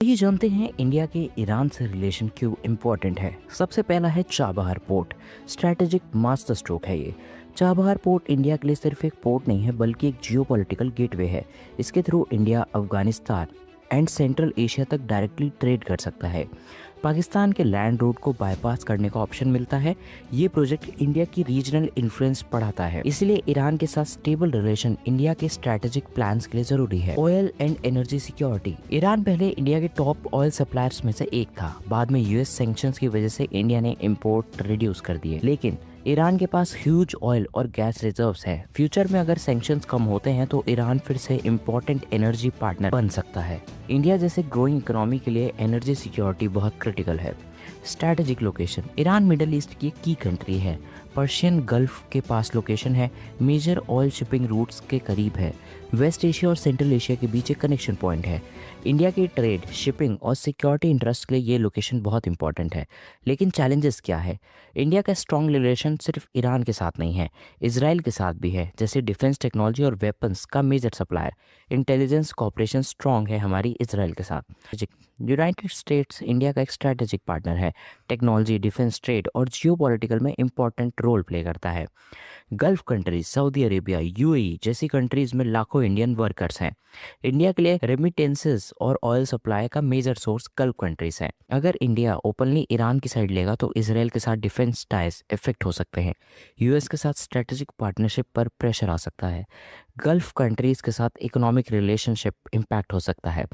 ये जानते हैं इंडिया के ईरान से रिलेशन क्यों इम्पोर्टेंट है। सबसे पहला है Chabahar port. Strategic master stroke है ये। चाबहार पोर्ट इंडिया के लिए सिर्फ एक पोर्ट नहीं है बल्कि एक जियोपॉलिटिकल गेटवे है। इसके through India Afghanistan and central Asia तक डायरेक्टली ट्रेड कर सकता है। पाकिस्तान के लैंड रूट को बाईपास करने का ऑप्शन मिलता है। ये प्रोजेक्ट इंडिया की रीजनल इन्फ्लुएंस बढ़ाता है। इसलिए ईरान के साथ स्टेबल रिलेशन इंडिया के स्ट्रैटेजिक प्लान्स के लिए जरूरी है। Oil and energy security. Iran पहले इंडिया के टॉप ऑयल सप्लायर्स में से एक था। बाद में यूएस सैंक्शंस की वजह से इंडिया ने इंपोर्ट रिड्यूस कर दिए, लेकिन ईरान के पास ह्यूज ऑयल और गैस रिजर्व्स हैं। फ्यूचर में अगर सैंक्शंस कम होते हैं तो ईरान फिर से इम्पोर्टेंट एनर्जी पार्टनर बन सकता है। इंडिया जैसे ग्रोइंग इकोनॉमी के लिए एनर्जी सिक्योरिटी बहुत क्रिटिकल है। Strategic location. Iran middle east की की कंट्री है। पर्शियन गल्फ के पास लोकेशन है। मेजर ऑयल शिपिंग रूट्स के करीब है। वेस्ट एशिया और सेंट्रल एशिया के बीच एक कनेक्शन पॉइंट है। इंडिया की ट्रेड, शिपिंग और सिक्योरिटी इंटरेस्ट के लिए ये लोकेशन बहुत इंपॉर्टेंट है। लेकिन चैलेंजेस क्या है? इंडिया का स्ट्रॉन्ग रिलेशन सिर्फ ईरान के साथ नहीं है, इसराइल के साथ भी है। जैसे डिफेंस टेक्नोलॉजी और वेपन्स का major supplier. Intelligence cooperation strong है हमारी इसराइल के साथ। यूनाइटेड स्टेट्स इंडिया का एक स्ट्रैटेजिक पार्टनर है। टेक्नोलॉजी, डिफेंस, ट्रेड और जियोपॉलिटिकल में इंपॉर्टेंट रोल प्ले करता है। Gulf countries, Saudi Arabia, UAE जैसी कंट्रीज में लाखों इंडियन वर्कर्स हैं। इंडिया के लिए रेमिटेंसेस और ऑयल सप्लाई का मेजर सोर्स गल्फ कंट्रीज हैं। अगर इंडिया ओपनली ईरान की साइड लेगा तो इसराइल के साथ डिफेंस टाइज इफेक्ट हो सकते हैं। यूएस के साथ स्ट्रेटेजिक पार्टनरशिप पर प्रेशर आ सकता है। गल्फ कंट्रीज के साथ इकोनॉमिक रिलेशनशिप इम्पैक्ट हो सकता है।